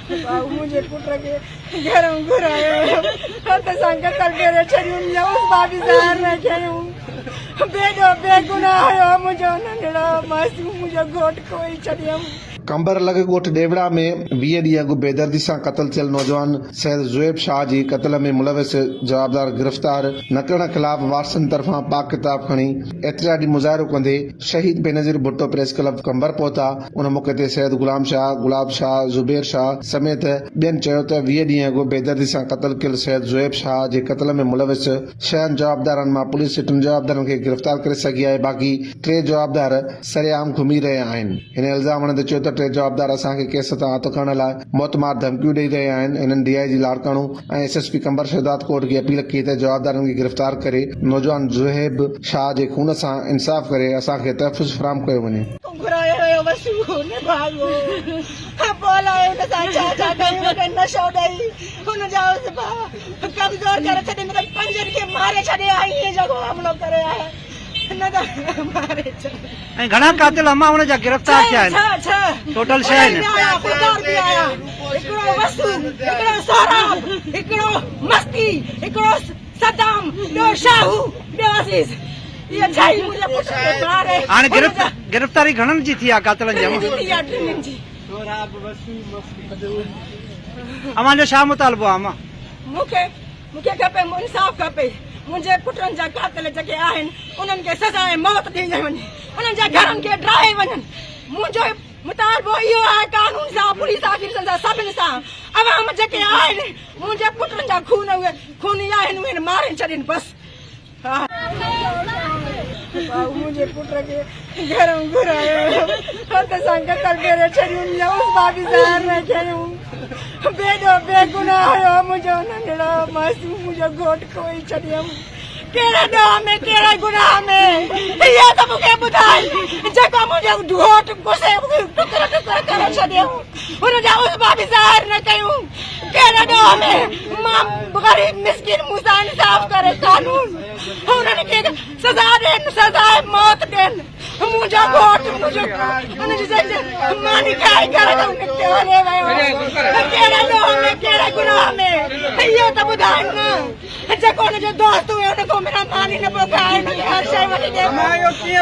मुझे पुट के घर घुरायो तो संगत करे छरियो उस बाबी ज़हर न कयूं बेडो बेगुनाह हो मुझो नंढड़ो मासूम मुझो घोट कोई छडियो। कंबरलग ॻोठ डेवड़ा में 20 ॾींहं अॻु बेदर्दी सां क़त्ल थियल नौजवान सैयद ज़ुएब शाह जी क़त्ल में मुलविस जवाबदार गिरफ़्तार न करण ख़िलाफ़ वारसनि तरफ़ां पाक किताब खणी एतिराजी मुज़ाहिरो कंदे शहीद बेनज़ीर भुट्टो प्रेस क्लब कंबर पहुता। उन मौके ते सैयद गुलाम शाह, गुलाब शाह, ज़ुबैर शाह समेत ॿियनि चयो त 20 ॾींहं अॻु बेदर्दी सां क़त्ल कयल सैयद ज़ुएब शाह जे क़त्ल में मुलविस 6 जवाबदारनि मां पुलिस 3 जवाबदारनि खे गिरफ़्तार करे सघी आहे। बाक़ी 3 जवाबदार सरेआम घुमी रहिया आहिनि। हिन इल्ज़ाम हणंदे चयो त 3 जवाबदार असांखे केस तां हथ खणण लाइ मौतमार धमकियूं ॾेई रहिया आहिनि। हिननि DIG लाड़काणो ऐं SSP कंबर शहदाद कोर्ट खे अपील कई त जवाबदारनि खे गिरफ़्तार करे नौजवान ज़ुएब शाह जे खून सां इंसाफ़ करे असांखे तहफ़ुज़ फराहम कयो वञे। घणा कातिल अमा हुन जा गिरफ़्तार थिया आहिनि? टोटल 6 आहिनि। हाणे गिरफ़्तारी घणनि जी थी आहे कातिलनि जी? अमा जो छा मुतालबो आहे? अमा मूंखे खपे इंसाफ़ खपे। मुंहिंजे पुटनि जा कातिल जेके आहिनि उन्हनि खे सज़ा मौत ॾेई वञे, उन्हनि जे घरनि खे ड्राहे वञनि। मुंहिंजो मुतालबो इहो आहे कानून सां, पुलिस ऑफिसर सां, सभिनि सां। अवाम जेके आहिनि मुंहिंजे पुटनि जा खूनी आहिनि उहे मारे छॾनि बसि। मुंहिंजे पुट खे घर घुरायो तो संगत करे छॾियो उस बाबी ज़हर न कयूं बेडो बेगुनाह हो मुझो नंढड़ो मासूम मुझो घोट कोई छडियो। केड़े ॾोह में केड़े गुनाह में ये तो मुखे बुधाई जेको मुझे घोट गुस्से टुकर टुकर करे छडियो उन जा उस बाबी ज़हर न कयूं। केड़े ॾोह में मां गरीब मिस्किन मुसा इंसाफ करे कानून उन्हनि खे सज़ा ॾियनि, सज़ा मौत ॾियनि। मुंहिंजो घोट मुंहिंजो मानी खाई करे निकितो हले वियो। कहिड़े ॾोह में कहिड़े गुनाह में इहो त ॿुधाइनि न। जेको हुनजो दोस्त हुयो हुन खां बिना मानी न पियो खाए, हर शइ वठी ॾे।